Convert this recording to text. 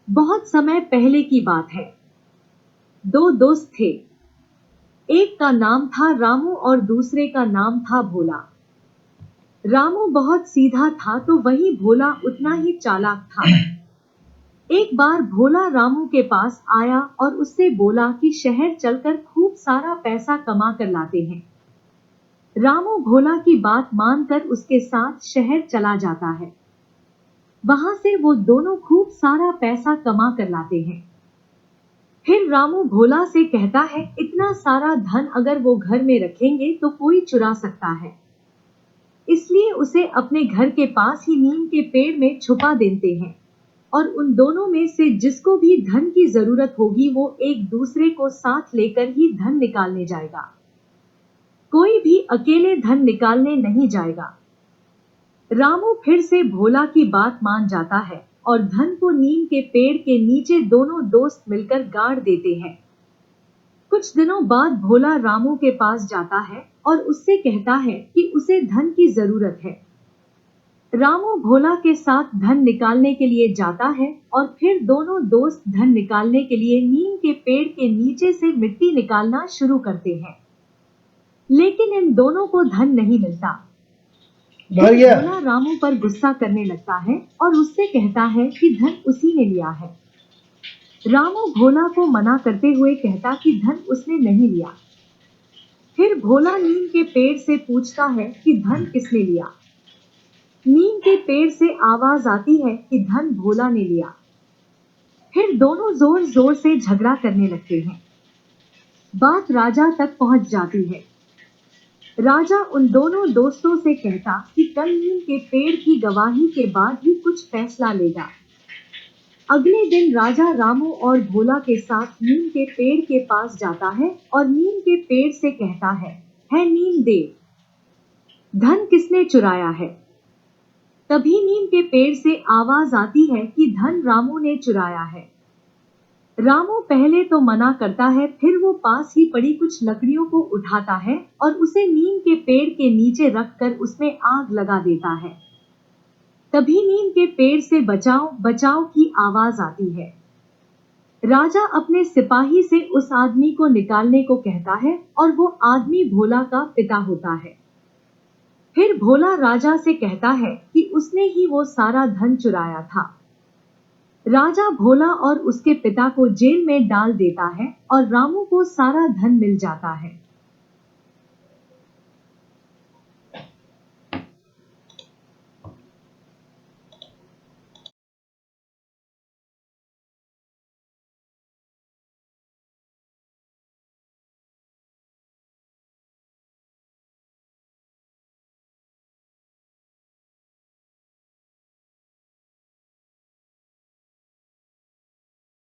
बहुत समय पहले की बात है। दो दोस्त थे। एक का नाम था रामू और दूसरे का नाम था भोला। रामू बहुत सीधा था तो वही भोला उतना ही चालाक था। एक बार भोला रामू के पास आया और उससे बोला कि शहर चलकर खूब सारा पैसा कमा कर लाते हैं। रामू भोला की बात मानकर उसके साथ शहर चला जाता है। वहां से वो दोनों खूब सारा पैसा कमा कर लाते हैं। फिर रामू भोला से कहता है, इतना सारा धन अगर वो घर में रखेंगे तो कोई चुरा सकता है। इसलिए उसे अपने घर के पास ही नीम के पेड़ में छुपा देते हैं और उन दोनों में से जिसको भी धन की जरूरत होगी वो एक दूसरे को साथ लेकर ही धन निकालने जाएगा। कोई भी अकेले धन निकालने नहीं जाएगा। रामू फिर से भोला की बात मान जाता है और धन को नीम के पेड़ के नीचे दोनों दोस्त मिलकर गाड़ देते हैं। कुछ दिनों बाद भोला रामू के पास जाता है और उससे कहता है कि उसे धन की जरूरत है। रामू भोला के साथ धन निकालने के लिए जाता है और फिर दोनों दोस्त धन निकालने के लिए नीम के पेड़ के नीचे से मिट्टी निकालना शुरू करते हैं। लेकिन इन दोनों को धन नहीं मिलता। भोला रामू पर गुस्सा करने लगता है और उससे कहता है कि धन उसी ने लिया है। रामू भोला को मना करते हुए कहता कि धन उसने नहीं लिया। फिर भोला नीम के पेड़ से पूछता है कि धन किसने लिया। नीम के पेड़ से आवाज आती है कि धन भोला ने लिया। फिर दोनों जोर जोर से झगड़ा करने लगते हैं। बात राजा तक पहुंच जाती है। राजा उन दोनों दोस्तों से कहता कि कल नीम के पेड़ की गवाही के बाद ही कुछ फैसला लेगा। अगले दिन राजा रामू और भोला के साथ नीम के पेड़ के पास जाता है और नीम के पेड़ से कहता है नीम देव, धन किसने चुराया है। तभी नीम के पेड़ से आवाज आती है कि धन रामू ने चुराया है। रामू पहले तो मना करता है, फिर वो पास ही पड़ी कुछ लकड़ियों को उठाता है और उसे नीम के पेड़ के नीचे रखकर उसमें आग लगा देता है। तभी नीम के पेड़ से बचाओ बचाओ की आवाज आती है। राजा अपने सिपाही से उस आदमी को निकालने को कहता है और वो आदमी भोला का पिता होता है। फिर भोला राजा से कहता है कि उसने ही वो सारा धन चुराया था। राजा भोला और उसके पिता को जेल में डाल देता है और रामू को सारा धन मिल जाता है।